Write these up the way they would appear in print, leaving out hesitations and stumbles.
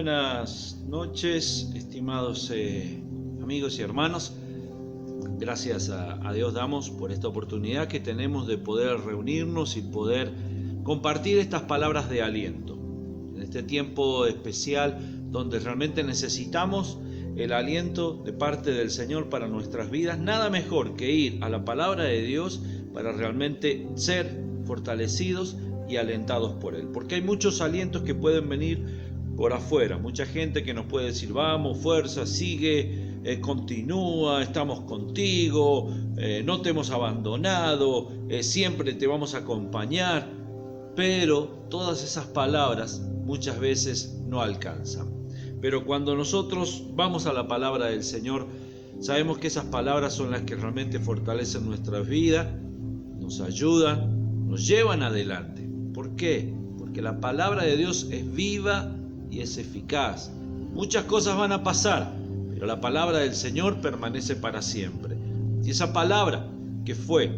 Buenas noches, estimados amigos y hermanos. Gracias a Dios damos por esta oportunidad que tenemos de poder reunirnos y poder compartir estas palabras de aliento. En este tiempo especial donde realmente necesitamos el aliento de parte del Señor para nuestras vidas, nada mejor que ir a la palabra de Dios para realmente ser fortalecidos y alentados por Él. Porque hay muchos alientos que pueden venir por afuera, mucha gente que nos puede decir: vamos, fuerza, sigue, continúa, estamos contigo, no te hemos abandonado, siempre te vamos a acompañar. Pero todas esas palabras muchas veces no alcanzan. Pero cuando nosotros vamos a la palabra del Señor, sabemos que esas palabras son las que realmente fortalecen nuestras vidas, nos ayudan, nos llevan adelante. ¿Por qué? Porque la palabra de Dios es viva y es eficaz. Muchas cosas van a pasar, pero la palabra del Señor permanece para siempre. Y esa palabra que fue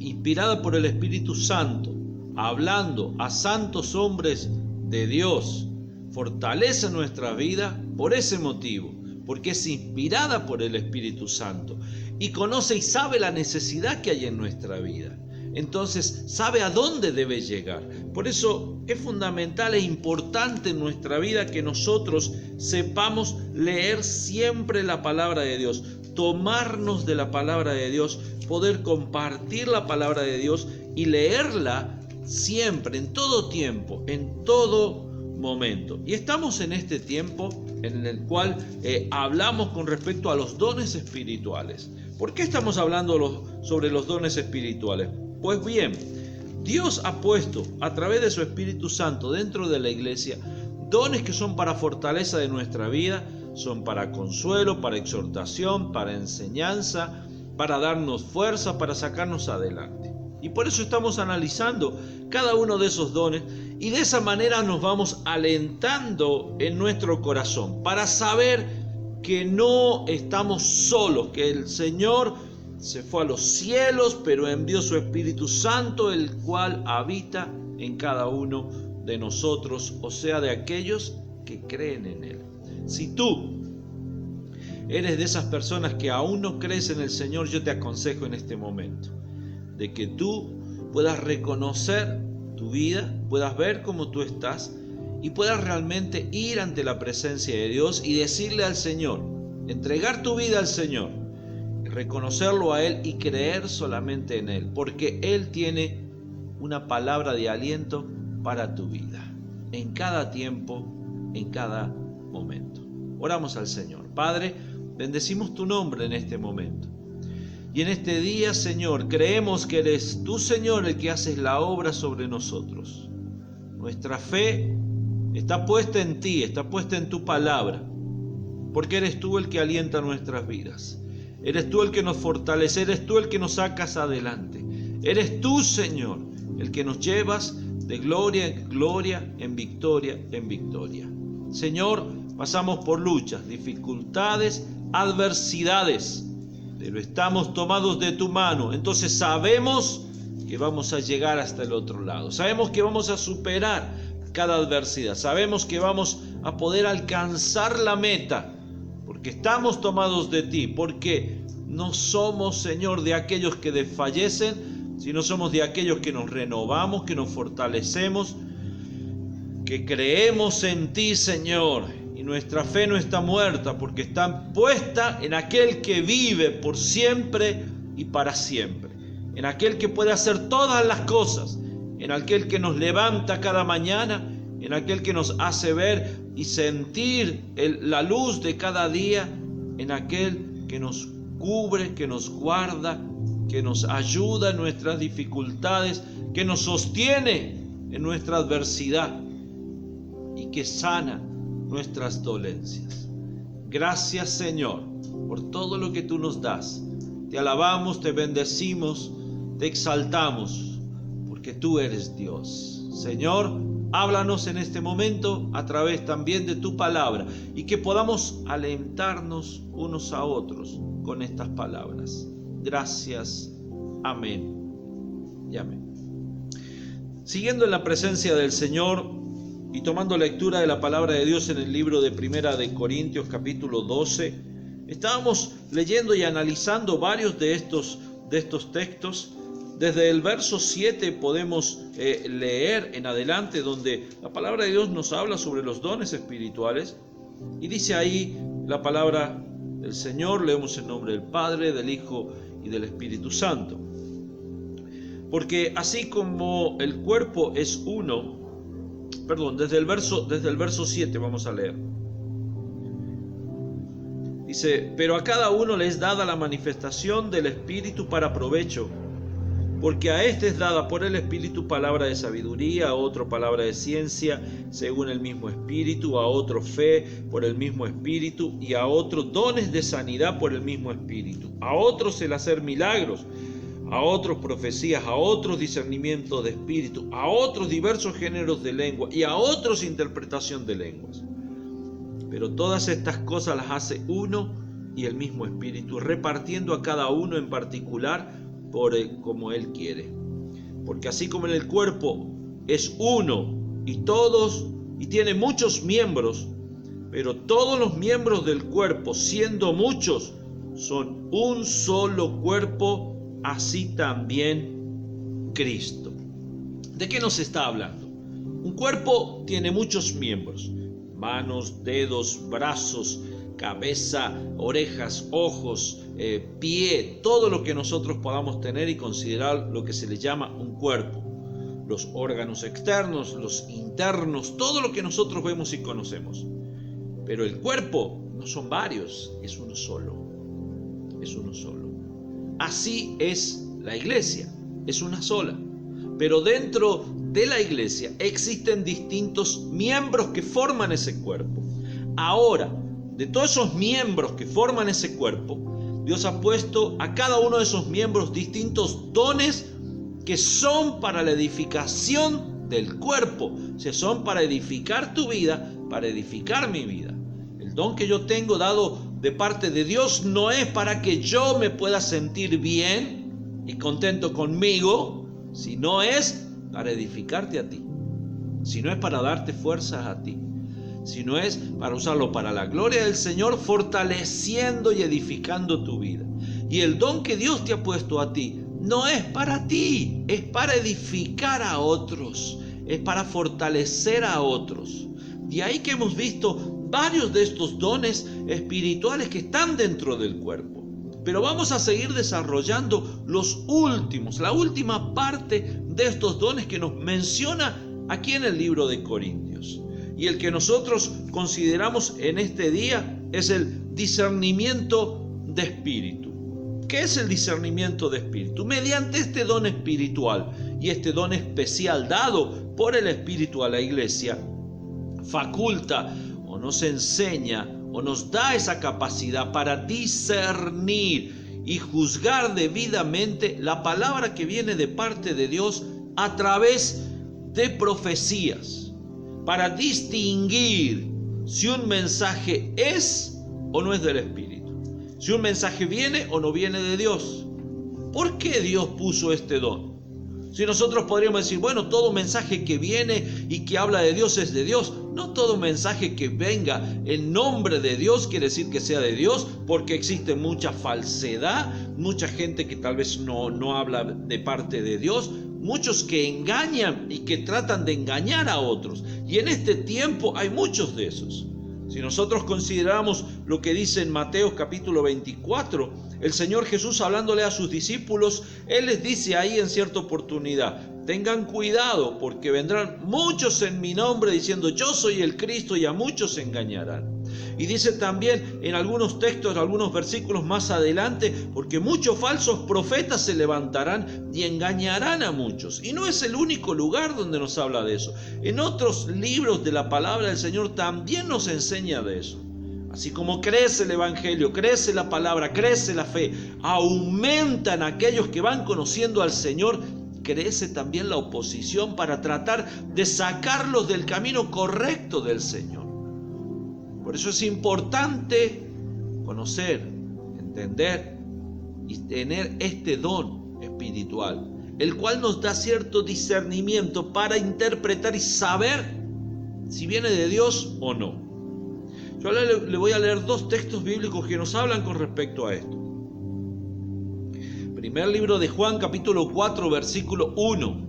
inspirada por el Espíritu Santo, hablando a santos hombres de Dios, fortalece nuestra vida por ese motivo, porque es inspirada por el Espíritu Santo y conoce y sabe la necesidad que hay en nuestra vida. Entonces sabe a dónde debe llegar. Por eso es fundamental e importante en nuestra vida que nosotros sepamos leer siempre la palabra de Dios, tomarnos de la palabra de Dios, poder compartir la palabra de Dios y leerla siempre, en todo tiempo, en todo momento. Y estamos en este tiempo en el cual hablamos con respecto a los dones espirituales. ¿Por qué estamos hablando sobre los dones espirituales? Pues bien, Dios ha puesto a través de su Espíritu Santo dentro de la iglesia dones que son para fortaleza de nuestra vida, son para consuelo, para exhortación, para enseñanza, para darnos fuerza, para sacarnos adelante. Y por eso estamos analizando cada uno de esos dones y de esa manera nos vamos alentando en nuestro corazón para saber que no estamos solos, que el Señor se fue a los cielos, pero envió su Espíritu Santo, el cual habita en cada uno de nosotros, o sea, de aquellos que creen en Él. Si tú eres de esas personas que aún no crees en el Señor, yo te aconsejo en este momento de que tú puedas reconocer tu vida, puedas ver cómo tú estás y puedas realmente ir ante la presencia de Dios y decirle al Señor, entregar tu vida al Señor, reconocerlo a Él y creer solamente en Él, porque Él tiene una palabra de aliento para tu vida, en cada tiempo, en cada momento. Oramos al Señor. Padre, bendecimos tu nombre en este momento. Y en este día, Señor, creemos que eres tú, Señor, el que haces la obra sobre nosotros. Nuestra fe está puesta en ti, está puesta en tu palabra, porque eres tú el que alienta nuestras vidas. Eres tú el que nos fortalece, eres tú el que nos sacas adelante. Eres tú, Señor, el que nos llevas de gloria en gloria, en victoria en victoria. Señor, pasamos por luchas, dificultades, adversidades, pero estamos tomados de tu mano. Entonces sabemos que vamos a llegar hasta el otro lado. Sabemos que vamos a superar cada adversidad. Sabemos que vamos a poder alcanzar la meta, porque estamos tomados de ti, porque no somos, Señor, de aquellos que desfallecen, sino somos de aquellos que nos renovamos, que nos fortalecemos, que creemos en ti, Señor, y nuestra fe no está muerta, porque está puesta en aquel que vive por siempre y para siempre, en aquel que puede hacer todas las cosas, en aquel que nos levanta cada mañana, en aquel que nos hace ver y sentir la luz de cada día, en aquel que nos cubre, que nos guarda, que nos ayuda en nuestras dificultades, que nos sostiene en nuestra adversidad y que sana nuestras dolencias. Gracias, Señor, por todo lo que tú nos das. Te alabamos, te bendecimos, te exaltamos, porque tú eres Dios. Señor, háblanos en este momento a través también de tu palabra y que podamos alentarnos unos a otros con estas palabras. Gracias. Amén y amén. Siguiendo en la presencia del Señor Y tomando lectura de la palabra de Dios en el libro de Primera de Corintios capítulo 12, estábamos leyendo y analizando varios de estos textos. Desde el verso 7 podemos leer en adelante, donde la palabra de Dios nos habla sobre los dones espirituales, y dice ahí la palabra del Señor. Leemos en nombre del Padre, del Hijo y del Espíritu Santo. Porque así como el cuerpo es uno, desde el verso 7 vamos a leer. Dice: pero a cada uno le es dada la manifestación del Espíritu para provecho, porque a este es dada por el Espíritu palabra de sabiduría, a otro palabra de ciencia, según el mismo Espíritu, a otro fe por el mismo Espíritu, y a otro dones de sanidad por el mismo Espíritu, a otros el hacer milagros, a otros profecías, a otros discernimiento de espíritu, a otros diversos géneros de lengua, y a otros interpretación de lenguas. Pero todas estas cosas las hace uno y el mismo Espíritu, repartiendo a cada uno en particular como Él quiere. Porque así como en el cuerpo es uno y tiene muchos miembros, pero todos los miembros del cuerpo, siendo muchos, son un solo cuerpo, así también Cristo. ¿De qué nos está hablando? Un cuerpo tiene muchos miembros: manos, dedos, brazos, cabeza, orejas, ojos, pie, todo lo que nosotros podamos tener y considerar lo que se le llama un cuerpo. Los órganos externos, los internos, todo lo que nosotros vemos y conocemos. Pero el cuerpo no son varios, es uno solo. Es uno solo. Así es la iglesia, es una sola. Pero dentro de la iglesia existen distintos miembros que forman ese cuerpo. Ahora, de todos esos miembros que forman ese cuerpo, Dios ha puesto a cada uno de esos miembros distintos dones que son para la edificación del cuerpo. O sea, son para edificar tu vida, para edificar mi vida. El don que yo tengo dado de parte de Dios no es para que yo me pueda sentir bien y contento conmigo, sino es para edificarte a ti, sino es para darte fuerzas a ti, sino es para usarlo para la gloria del Señor, fortaleciendo y edificando tu vida. Y el don que Dios te ha puesto a ti no es para ti, es para edificar a otros, es para fortalecer a otros. De ahí que hemos visto varios de estos dones espirituales que están dentro del cuerpo. Pero vamos a seguir desarrollando los últimos, la última parte de estos dones que nos menciona aquí en el libro de Corintios. Y el que nosotros consideramos en este día es el discernimiento de espíritu. ¿Qué es el discernimiento de espíritu? Mediante este don espiritual y este don especial dado por el Espíritu a la iglesia, faculta o nos enseña o nos da esa capacidad para discernir y juzgar debidamente la palabra que viene de parte de Dios a través de profecías, para distinguir si un mensaje es o no es del Espíritu, si un mensaje viene o no viene de Dios. ¿Por qué Dios puso este don? Si nosotros podríamos decir, bueno, todo mensaje que viene y que habla de Dios es de Dios. No todo mensaje que venga en nombre de Dios quiere decir que sea de Dios, porque existe mucha falsedad, mucha gente que tal vez no habla de parte de Dios, muchos que engañan y que tratan de engañar a otros. Y en este tiempo hay muchos de esos. Si nosotros consideramos lo que dice en Mateo capítulo 24, el Señor Jesús hablándole a sus discípulos, Él les dice ahí en cierta oportunidad: tengan cuidado porque vendrán muchos en mi nombre diciendo yo soy el Cristo, y a muchos se engañarán. Y dice también en algunos textos, en algunos versículos más adelante, porque muchos falsos profetas se levantarán y engañarán a muchos. Y no es el único lugar donde nos habla de eso. En otros libros de la palabra del Señor también nos enseña de eso. Así como crece el evangelio, crece la palabra, crece la fe, aumentan aquellos que van conociendo al Señor, crece también la oposición para tratar de sacarlos del camino correcto del Señor. Por eso es importante conocer, entender y tener este don espiritual, el cual nos da cierto discernimiento para interpretar y saber si viene de Dios o no. Yo ahora le voy a leer 2 textos bíblicos que nos hablan con respecto a esto. Primer libro de Juan, capítulo 4, versículo 1.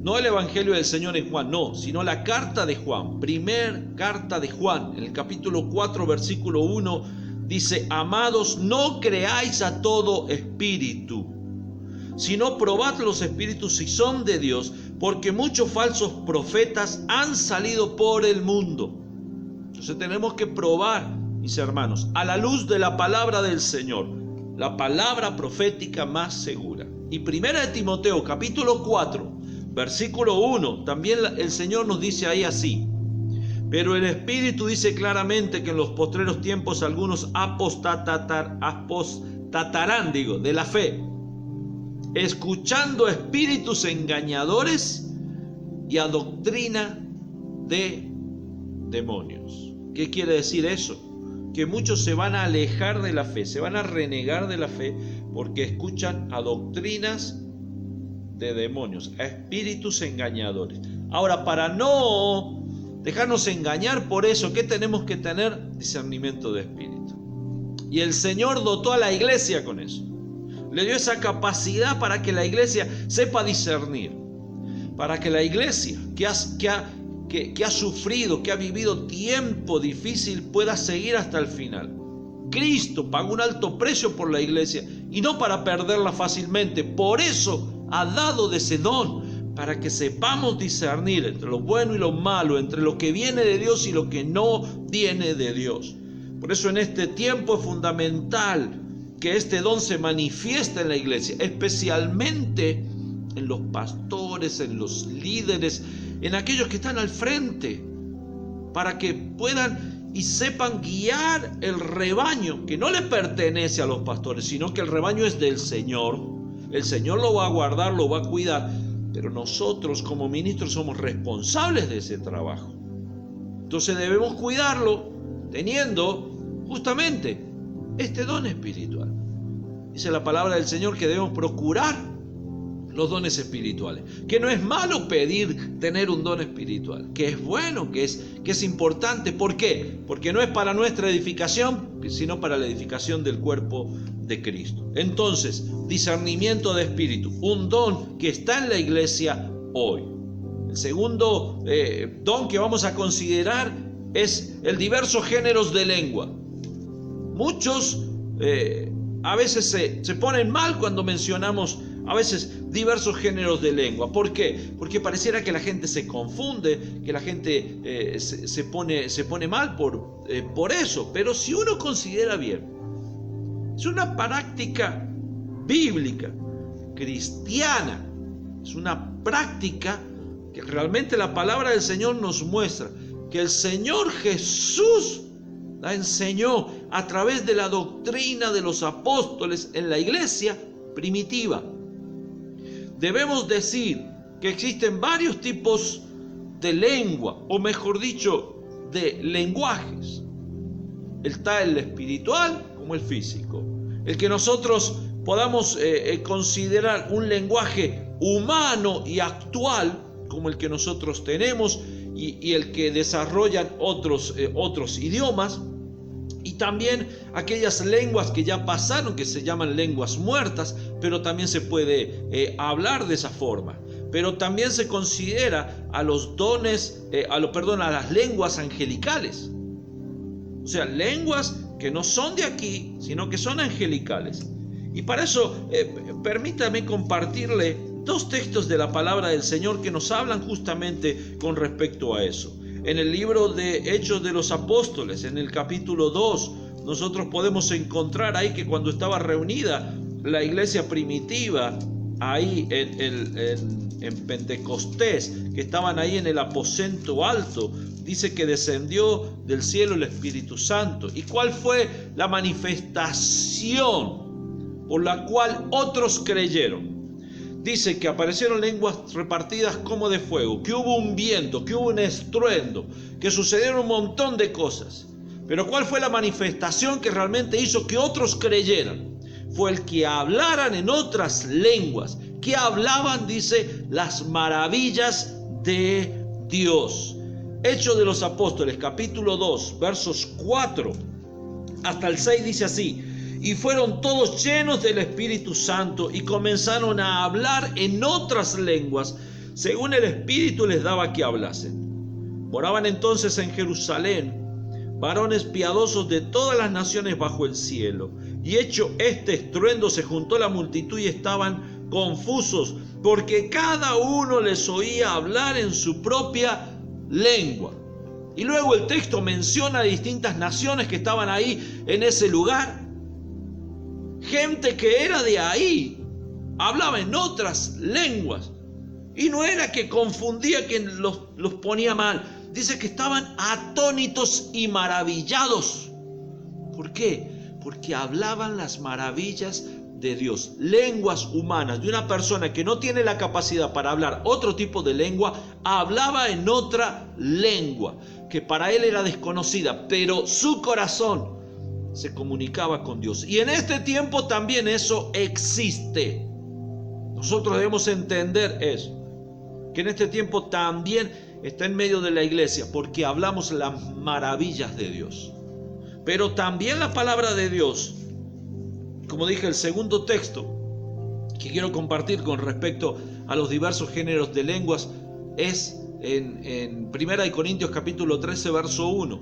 No el Evangelio del Señor en Juan, no, sino la carta de Juan. Primer carta de Juan, en el capítulo 4, versículo 1, dice: amados, no creáis a todo espíritu, sino probad los espíritus si son de Dios, porque muchos falsos profetas han salido por el mundo. Entonces tenemos que probar, mis hermanos, a la luz de la palabra del Señor, la palabra profética más segura. Y primera de Timoteo, capítulo 4, versículo 1, también el Señor nos dice ahí así: pero el Espíritu dice claramente que en los postreros tiempos algunos apostatarán de la fe, escuchando espíritus engañadores y a doctrina de demonios. ¿Qué quiere decir eso? Que muchos se van a alejar de la fe, se van a renegar de la fe porque escuchan a doctrinas de demonios, a espíritus engañadores. Ahora, para no dejarnos engañar por eso, ¿qué tenemos que tener? Discernimiento de espíritu. Y el Señor dotó a la iglesia con eso. Le dio esa capacidad para que la iglesia sepa discernir. Para que la iglesia que ha sufrido, que ha vivido tiempo difícil, pueda seguir hasta el final. Cristo pagó un alto precio por la iglesia y no para perderla fácilmente. Por eso ha dado de ese don, para que sepamos discernir entre lo bueno y lo malo, entre lo que viene de Dios y lo que no viene de Dios. Por eso en este tiempo es fundamental que este don se manifieste en la iglesia, especialmente en los pastores, en los líderes, en aquellos que están al frente, para que puedan y sepan guiar el rebaño, que no le pertenece a los pastores, sino que el rebaño es del Señor. El Señor lo va a guardar, lo va a cuidar, pero nosotros como ministros somos responsables de ese trabajo. Entonces debemos cuidarlo teniendo justamente este don espiritual. Dice la palabra del Señor que debemos procurar los dones espirituales, que no es malo pedir tener un don espiritual, que es bueno, que es importante. ¿Por qué? Porque no es para nuestra edificación, sino para la edificación del cuerpo de Cristo. Entonces, discernimiento de espíritu, un don que está en la iglesia hoy. El segundo don que vamos a considerar es el diversos géneros de lengua. Muchos a veces se ponen mal cuando mencionamos a veces diversos géneros de lengua. ¿Por qué? Porque pareciera que la gente se confunde, que la gente se pone mal por eso. Pero si uno considera bien, es una práctica bíblica, cristiana, es una práctica que realmente la palabra del Señor nos muestra, que el Señor Jesús la enseñó a través de la doctrina de los apóstoles en la iglesia primitiva. Debemos decir que existen varios tipos de lengua, o mejor dicho, de lenguajes. Está el espiritual como el físico. El que nosotros podamos considerar un lenguaje humano y actual, como el que nosotros tenemos, y el que desarrollan otros idiomas. Y también aquellas lenguas que ya pasaron, que se llaman lenguas muertas, pero también se puede hablar de esa forma. Pero también se considera a los dones, a las lenguas angelicales. O sea, lenguas que no son de aquí, sino que son angelicales. Y para eso, permítame compartirle 2 textos de la palabra del Señor que nos hablan justamente con respecto a eso. En el libro de Hechos de los Apóstoles, en el capítulo 2, nosotros podemos encontrar ahí que cuando estaba reunida la iglesia primitiva, ahí en Pentecostés, que estaban ahí en el aposento alto, dice que descendió del cielo el Espíritu Santo. ¿Y cuál fue la manifestación por la cual otros creyeron? Dice que aparecieron lenguas repartidas como de fuego, que hubo un viento, que hubo un estruendo, que sucedieron un montón de cosas. Pero ¿cuál fue la manifestación que realmente hizo que otros creyeran? Fue el que hablaran en otras lenguas, que hablaban, dice, las maravillas de Dios. Hechos de los Apóstoles, capítulo 2, versos 4 hasta el 6 dice así: y fueron todos llenos del Espíritu Santo y comenzaron a hablar en otras lenguas, según el Espíritu les daba que hablasen. Moraban entonces en Jerusalén varones piadosos de todas las naciones bajo el cielo. Y hecho este estruendo, se juntó la multitud y estaban confusos, porque cada uno les oía hablar en su propia lengua. Y luego el texto menciona distintas naciones que estaban ahí en ese lugar. Gente que era de ahí, hablaba en otras lenguas. Y no era que confundía, que los ponía mal. Dice que estaban atónitos y maravillados. ¿Por qué? Porque hablaban las maravillas de Dios. Lenguas humanas de una persona que no tiene la capacidad para hablar otro tipo de lengua, hablaba en otra lengua que para él era desconocida, pero su corazón se comunicaba con Dios. Y en este tiempo también eso existe. Nosotros debemos entender eso, que en este tiempo también está en medio de la iglesia, porque hablamos las maravillas de Dios. Pero también la palabra de Dios, como dije, el segundo texto que quiero compartir con respecto a los diversos géneros de lenguas es en 1 Corintios capítulo 13 verso 1.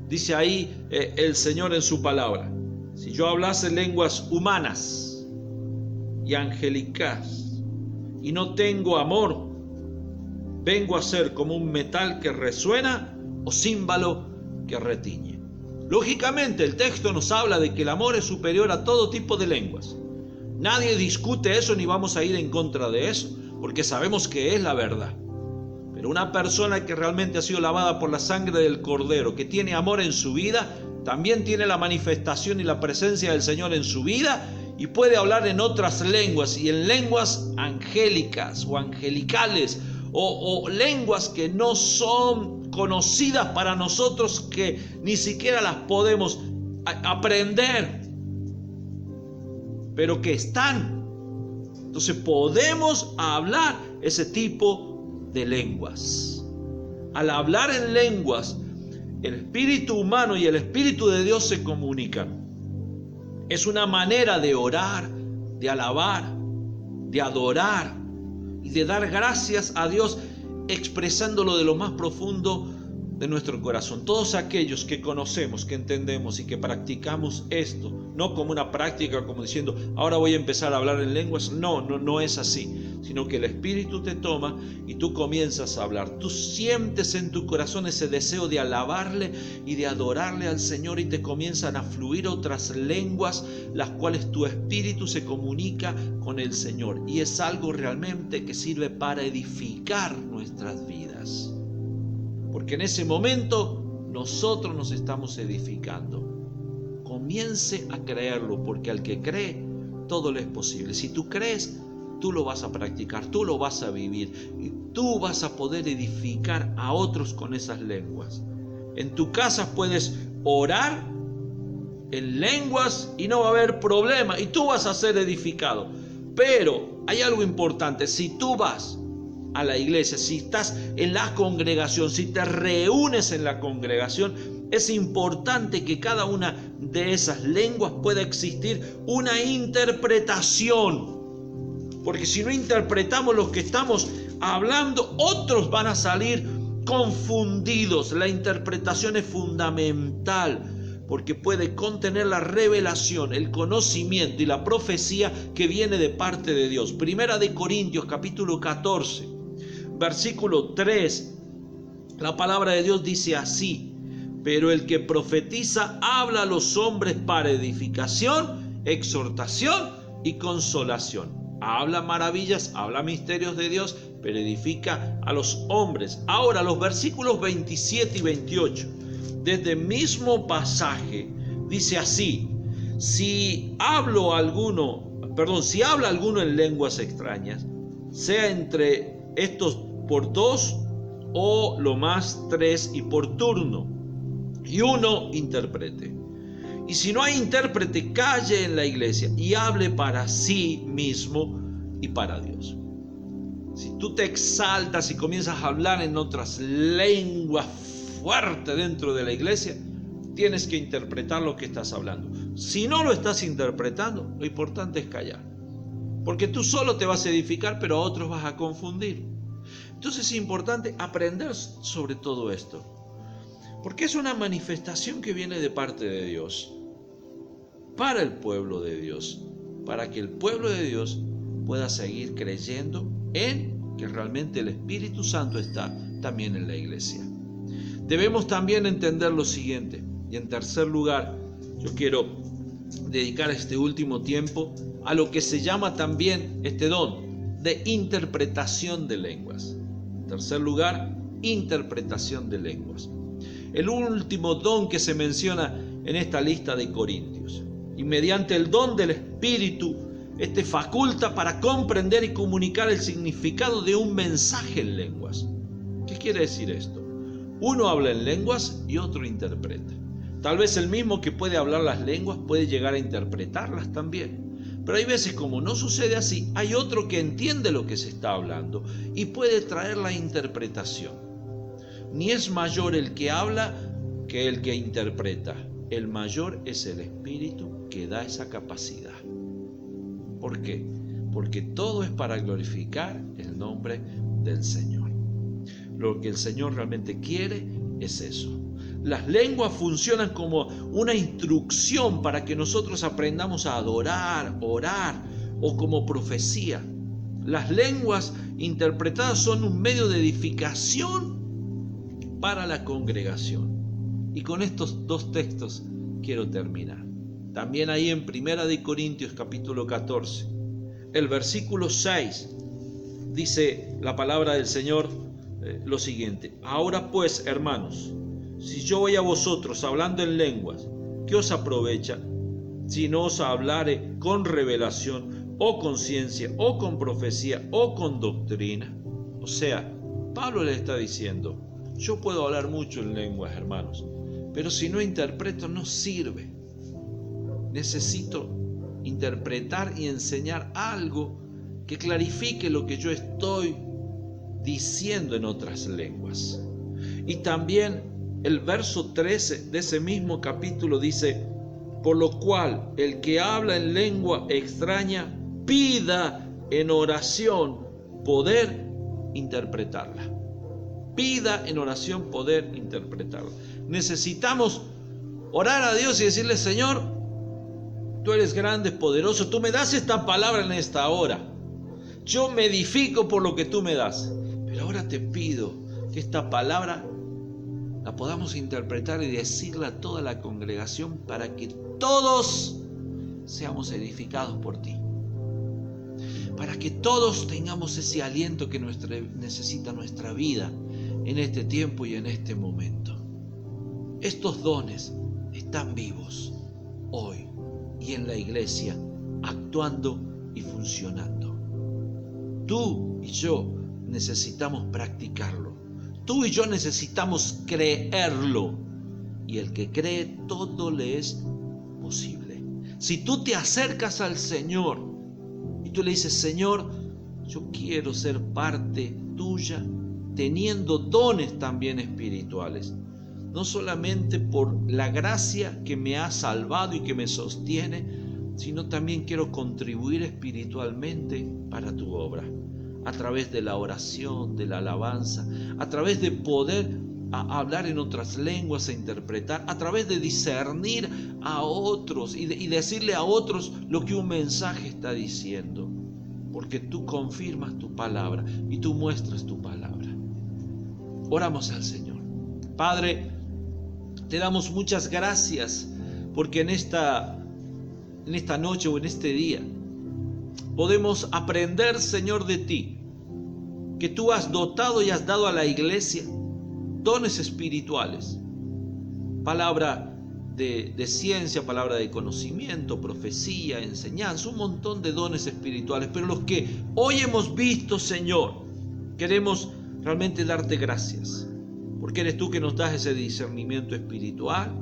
Dice ahí el Señor en su palabra: si yo hablase lenguas humanas y angélicas y no tengo amor, vengo a ser como un metal que resuena o címbalo que retiñe. Lógicamente el texto nos habla de que el amor es superior a todo tipo de lenguas. Nadie discute eso ni vamos a ir en contra de eso, porque sabemos que es la verdad. Pero una persona que realmente ha sido lavada por la sangre del Cordero, que tiene amor en su vida, también tiene la manifestación y la presencia del Señor en su vida y puede hablar en otras lenguas, y en lenguas angélicas o angelicales, o lenguas que no son conocidas para nosotros, que ni siquiera las podemos aprender, pero que están. Entonces podemos hablar ese tipo de lenguas. Al hablar en lenguas, el espíritu humano y el espíritu de Dios se comunican. Es una manera de orar, de alabar, de adorar y de dar gracias a Dios, expresándolo de lo más profundo de nuestro corazón. Todos aquellos que conocemos, que entendemos y que practicamos esto, no como una práctica, como diciendo ahora voy a empezar a hablar en lenguas, no es así, sino que el Espíritu te toma y tú comienzas a hablar. Tú sientes en tu corazón ese deseo de alabarle y de adorarle al Señor, y te comienzan a fluir otras lenguas, las cuales tu espíritu se comunica con el Señor, y es algo realmente que sirve para edificar nuestras vidas. Porque en ese momento nosotros nos estamos edificando. Comience a creerlo, porque al que cree, todo le es posible. Si tú crees, tú lo vas a practicar, tú lo vas a vivir, y tú vas a poder edificar a otros con esas lenguas. En tu casa puedes orar en lenguas y no va a haber problema, y tú vas a ser edificado. Pero hay algo importante: si tú vas a la iglesia, si estás en la congregación, si te reúnes en la congregación, es importante que cada una de esas lenguas pueda existir una interpretación, porque si no interpretamos lo que estamos hablando, otros van a salir confundidos. La interpretación es fundamental, porque puede contener la revelación, el conocimiento y la profecía que viene de parte de Dios. Primera de Corintios capítulo 14 versículo 3, la palabra de Dios dice así: pero el que profetiza habla a los hombres para edificación, exhortación y consolación. Habla maravillas, habla misterios de Dios, pero edifica a los hombres. Ahora los versículos 27 y 28 desde el mismo pasaje dice así: si habla alguno en lenguas extrañas, sea entre estos por 2 o lo más 3, y por turno, y uno interprete. Y si no hay intérprete, calle en la iglesia y hable para sí mismo y para Dios. Si tú te exaltas y comienzas a hablar en otras lenguas fuerte dentro de la iglesia, tienes que interpretar lo que estás hablando. Si no lo estás interpretando, lo importante es callar. Porque tú solo te vas a edificar, pero a otros vas a confundir. Entonces es importante aprender sobre todo esto. Porque es una manifestación que viene de parte de Dios. Para el pueblo de Dios. Para que el pueblo de Dios pueda seguir creyendo en que realmente el Espíritu Santo está también en la iglesia. Debemos también entender lo siguiente. Y en tercer lugar, yo quiero dedicar este último tiempo a lo que se llama también este don de interpretación de lenguas. En tercer lugar, interpretación de lenguas. El último don que se menciona en esta lista de Corintios. Y mediante el don del Espíritu, faculta para comprender y comunicar el significado de un mensaje en lenguas. ¿Qué quiere decir esto? Uno habla en lenguas y otro interpreta. Tal vez el mismo que puede hablar las lenguas puede llegar a interpretarlas también. Pero hay veces, como no sucede así, hay otro que entiende lo que se está hablando y puede traer la interpretación. Ni es mayor el que habla que el que interpreta. El mayor es el Espíritu que da esa capacidad. ¿Por qué? Porque todo es para glorificar el nombre del Señor. Lo que el Señor realmente quiere es eso. Las lenguas funcionan como una instrucción para que nosotros aprendamos a adorar, orar o como profecía. Las lenguas interpretadas son un medio de edificación para la congregación. Y con estos dos textos quiero terminar. También ahí en 1 de Corintios capítulo 14, el versículo 6, dice la palabra del Señor lo siguiente: ahora pues, hermanos, si yo voy a vosotros hablando en lenguas, ¿qué os aprovecha si no os hablare con revelación o con ciencia o con profecía o con doctrina? O sea, Pablo le está diciendo, yo puedo hablar mucho en lenguas, hermanos, pero si no interpreto no sirve. Necesito interpretar y enseñar algo que clarifique lo que yo estoy diciendo en otras lenguas. Y también el verso 13 de ese mismo capítulo dice: por lo cual el que habla en lengua extraña pida en oración poder interpretarla. Pida en oración poder interpretarla. Necesitamos orar a Dios y decirle: Señor, tú eres grande, poderoso, tú me das esta palabra en esta hora. Yo me edifico por lo que tú me das. Pero ahora te pido que esta palabra la podamos interpretar y decirla a toda la congregación para que todos seamos edificados por ti. Para que todos tengamos ese aliento que necesita nuestra vida en este tiempo y en este momento. Estos dones están vivos hoy y en la iglesia, actuando y funcionando. Tú y yo necesitamos practicarlo. Tú y yo necesitamos creerlo. Y el que cree, todo le es posible. Si tú te acercas al Señor y tú le dices: Señor, yo quiero ser parte tuya, teniendo dones también espirituales. No solamente por la gracia que me ha salvado y que me sostiene, sino también quiero contribuir espiritualmente para tu obra, a través de la oración, de la alabanza, a través de poder hablar en otras lenguas, a interpretar, a través de discernir a otros y decirle a otros lo que un mensaje está diciendo, porque tú confirmas tu palabra y tú muestras tu palabra. Oramos al Señor. Padre, te damos muchas gracias porque en esta noche o en este día podemos aprender, Señor, de ti, que tú has dotado y has dado a la iglesia dones espirituales, palabra de ciencia, palabra de conocimiento, profecía, enseñanza, un montón de dones espirituales, pero los que hoy hemos visto, Señor, queremos realmente darte gracias, porque eres tú que nos das ese discernimiento espiritual,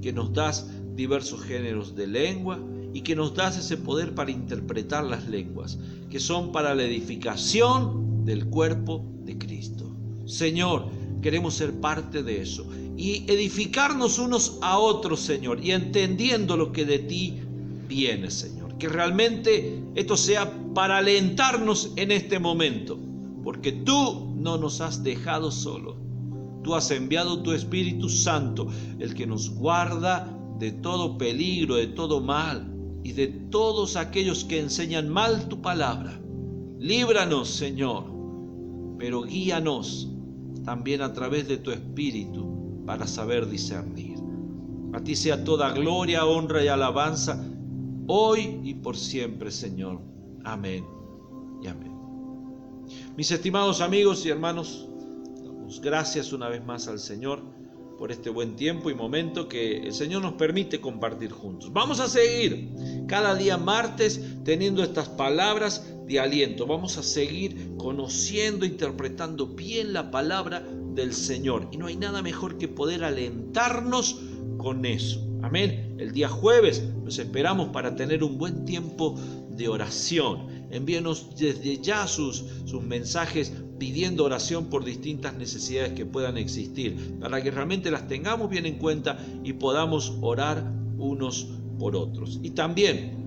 que nos das diversos géneros de lengua y que nos das ese poder para interpretar las lenguas, que son para la edificación del cuerpo de Cristo. Señor, queremos ser parte de eso y edificarnos unos a otros, Señor, y entendiendo lo que de ti viene, Señor. Que realmente esto sea para alentarnos en este momento, porque tú no nos has dejado solos. Tú has enviado tu Espíritu Santo, el que nos guarda de todo peligro, de todo mal y de todos aquellos que enseñan mal tu palabra. Líbranos, Señor, pero guíanos también a través de tu Espíritu para saber discernir. A ti sea toda gloria, honra y alabanza, hoy y por siempre, Señor. Amén y amén. Mis estimados amigos y hermanos, damos gracias una vez más al Señor por este buen tiempo y momento que el Señor nos permite compartir juntos. Vamos a seguir cada día martes teniendo estas palabras de aliento. Vamos a seguir conociendo, interpretando bien la palabra del Señor. Y no hay nada mejor que poder alentarnos con eso. Amén. El día jueves los esperamos para tener un buen tiempo de oración. Envíenos desde ya sus mensajes pidiendo oración por distintas necesidades que puedan existir, para que realmente las tengamos bien en cuenta y podamos orar unos por otros. Y también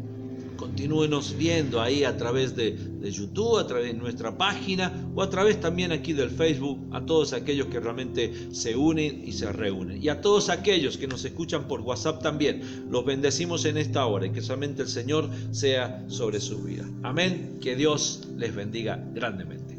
continúenos viendo ahí a través de YouTube, a través de nuestra página o a través también aquí del Facebook, a todos aquellos que realmente se unen y se reúnen. Y a todos aquellos que nos escuchan por WhatsApp también, los bendecimos en esta hora y que solamente el Señor sea sobre su vida. Amén. Que Dios les bendiga grandemente.